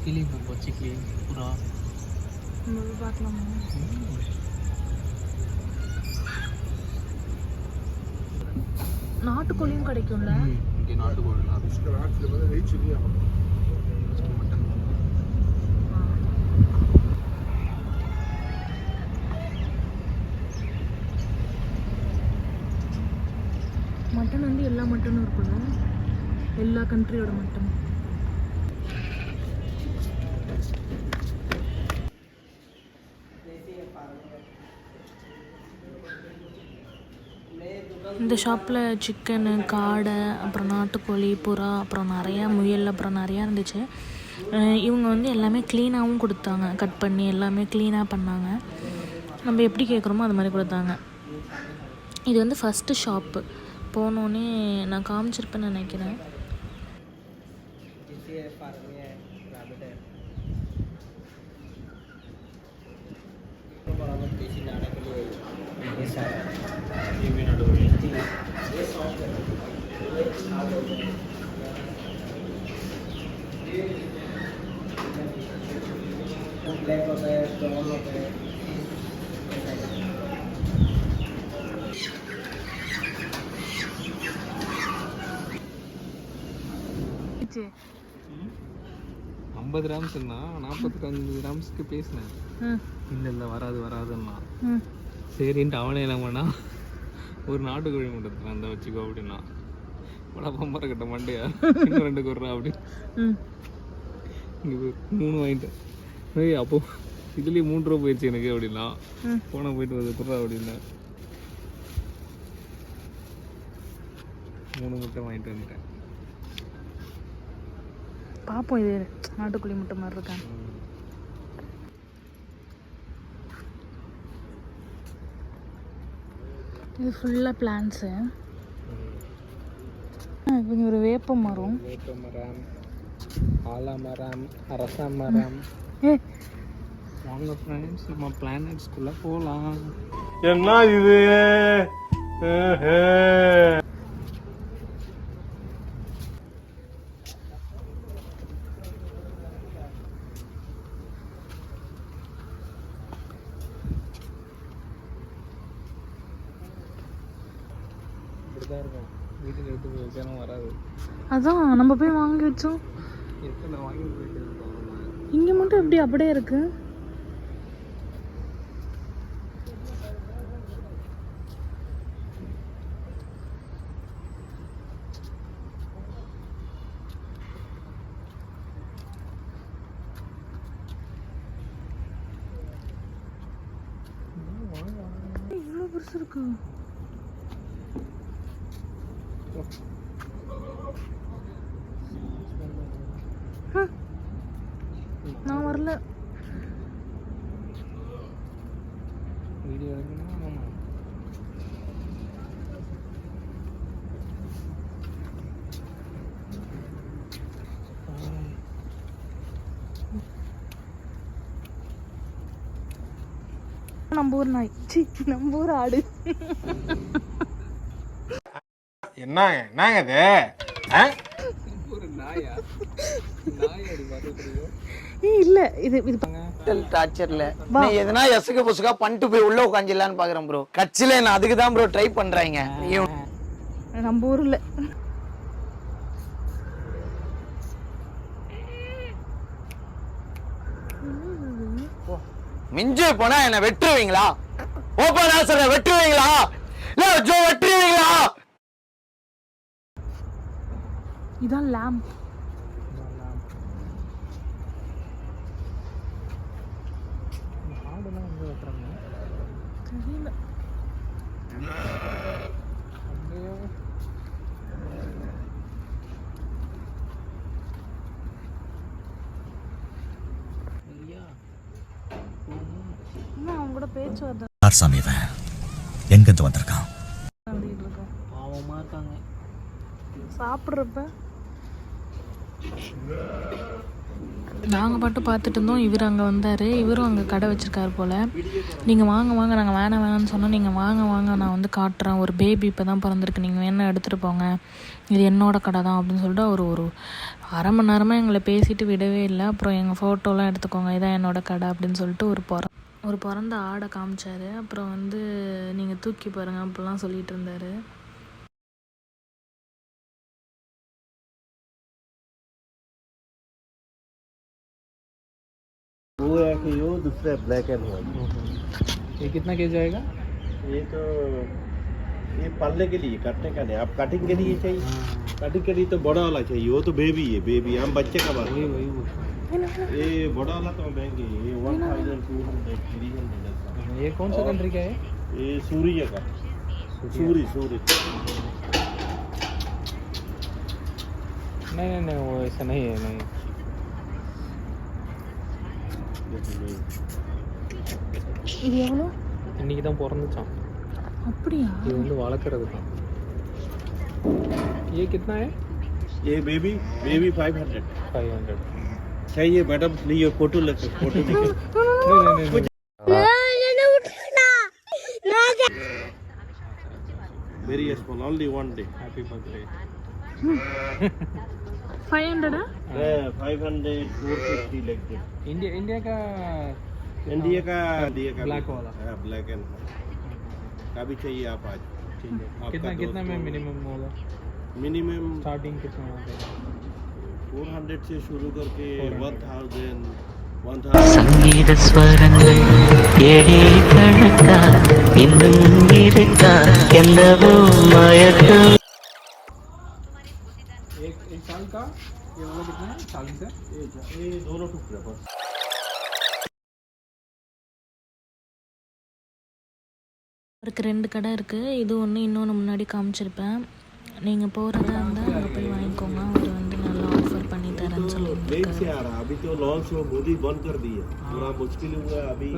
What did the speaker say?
கிளி பச்சை கிளி புறா பார்க்கலாமா? நாட்டுக்கோழியும் கிடைக்கும்ல? இங்கே நாட்டுக்கோழி மட்டன் வந்து எல்லா மட்டனும் இருக்குல்ல, எல்லா கண்ட்ரியோட மட்டன். இந்த ஷாப்பில் சிக்கனு, காடை, அப்புறம் நாட்டுக்கோழி, புறா, அப்புறம் நிறையா முயல், அப்புறம் நிறையா இருந்துச்சு. இவங்க வந்து எல்லாமே க்ளீனாகவும் கொடுத்தாங்க, கட் பண்ணி எல்லாமே க்ளீனாக பண்ணாங்க. நம்ம எப்படி கேட்குறோமோ அது மாதிரி கொடுத்தாங்க. இது வந்து ஃபஸ்ட்டு ஷாப்பு. போனோடனே நான் காமிச்சிருப்பேன்னு நினைக்கிறேன். $50 $45 கிராம்ஸ்க்கு பேசினேன். இல்லை வராதுன்னா சரின்ட்டு அவனே என்ன பண்ணா, ஒரு நாட்டுக்கோழி மட்டும் அந்த வச்சுக்கோ அப்படின்னா, பம்பரை கட்ட மாட்டியா இன்னும் 2 கொர்றா அப்படி இங்கே 3 வாங்கிட்டேன். ஏய் அப்போ இதுலேயே 3 ரூபா போயிடுச்சு எனக்கு அப்படின்னா. போனால் போயிட்டு வருது குறா அப்படின்னா 3 முட்டை வாங்கிட்டு வந்துட்டேன். பார்ப்போம் இது நாட்டுக்கோழி முட்டை மாதிரி இருக்காங்க. இது ஃபுல்லாக பிளான்ஸு. இங்கே ஒரு வேப்ப மரம், ஆலமரம், அரச மரம். வாங்க ஃப்ரெண்ட்ஸ் நம்ம பிளானட்ஸ்குள்ளே போகலாம். என்ன இது? இப்படிதான் இருக்கும். வீட்டுக்கு எடுத்து போய் வச்சாலும் வராது. அதான் நம்ம போய் வாங்கி வச்சோம். எத்தனை வாங்கி போயிட்டு இங்கே மட்டும் எப்படி அப்படியே இருக்கு? இவ்வளோ பெருசு இருக்கு. நான் வரல. வீடியோ எடுக்கணும். ஆமாம் நம்ம ஊர் நாய், சி நம்ம ஊர் ஆடு. என்னங்க இது? ஒரு நாயா? நாய் அடி பார்த்துருக்கீங்க? இல்ல இது இது டார்ச்சர்ல நீ எதனா எசுக்கு புசுக்கா பண்ணிட்டு போய் உள்ள உட்காந்துலான்னு பாக்குறேன் ப்ரோ. கட்சியில நான் அதுக்கு தான் ப்ரோ ட்ரை பண்றாங்க. நம்ம ஊர்ல மிஞ்சு போனா என்ன வெட்டுருவீங்களா? ஓப்பனா சொல்ற வெட்டுருவீங்களா? இல்ல ஜோ வெட்டுருவீங்களா? இதான் lamb. ஆடெல்லாம் வந்து வெட்டுறாங்க. தெரியல. அப்படியே ஐயா இன்னும் அவங்க கூட பேச்சு வருது. யார் சாமி இவன்? எங்கிருந்து வந்திருக்கான்? வந்துட்டு இருக்கோம். பாவமா இருக்காங்க. சாப்பிட்றப்ப நாங்கள் பாட்டு பார்த்துட்டு இருந்தோம். இவர் அங்கே வந்தார். இவரும் அங்கே கடை வச்சுருக்காரு போல். நீங்கள் வாங்க வாங்க, நாங்கள் வேணாம்னு சொன்னோம். நீங்கள் வாங்க வாங்க, நான் வந்து காட்டுறேன். ஒரு பேபி இப்போ தான் பிறந்திருக்கு, நீங்கள் வேணா எடுத்துகிட்டு போங்க, இது என்னோடய கடை தான் அப்படின்னு சொல்லிட்டு அவர் ஒரு 1/2 மணி நேரமாக எங்களை பேசிட்டு விடவே இல்லை. அப்புறம் எங்கள் ஃபோட்டோலாம் எடுத்துக்கோங்க, இதான் என்னோடய கடை அப்படின்னு சொல்லிட்டு ஒரு பிறந்த ஆடை காமிச்சார். அப்புறம் வந்து நீங்கள் தூக்கி பாருங்கள் அப்படிலாம் சொல்லிட்டு இருந்தார். वो है कि वो दूसरा ब्लैक एंड व्हाइट। ये कितना केजी आएगा? ये तो ये पालने के लिए, काटने का नहीं। आप कटिंग के लिए चाहिए? कटिंग के लिए तो बड़ा वाला चाहिए। वो तो बेबी है, बेबी हम बच्चे का बात। वही ये बड़ा वाला तो महंगे, ये 1200 300। ये कौन सा कंट्री का है? ये सूर्य का, सूरी। नहीं वो ऐसा नहीं है, नहीं இது எவ்வளோ? இன்னைக்கு தான் பிறந்துச்சான். அப்படியா? இது வந்து வளர்க்குறது தான். ये कितना है? ये बेबी 500 चाहिए मैडम। लिए फोटो लेके फोटो लेके नहीं very small, only one day। Happy birthday. 500? 500 450 like that। India का इंडिया का ब्लैक वाला। हाँ, ब्लैक एंड का भी चाहिए आप आज। ठीक है। कितना में मिनिमम होगा? मिनिमम स्टार्टिंग कितना होगा? 400 से शुरू करके 1000 சங்கீத ஸ்வரங்கள் ஏழே கணக்கா இன்னும் இருக்கா என்னவோ மயக்கம். एक साथ दाल का ये वाला कितना है 40 है ये दोनों टुकड़े बस இருக்கு 2 கடை இருக்குது. இது ஒன்று இன்னொன்று முன்னாடி காமிச்சிருப்பேன். நீங்கள் போகிறதா இருந்தால் அங்கே போய் வாங்கிக்கோங்க. அவர் வந்து நல்லா ஆஃபர் பண்ணி தரேன்னு लेट से சொல்லியிருக்காரு. आ रहा अभी तो लॉन्च हो मोदी बंद कर दी है थोड़ा मुश्किल हुआ अभी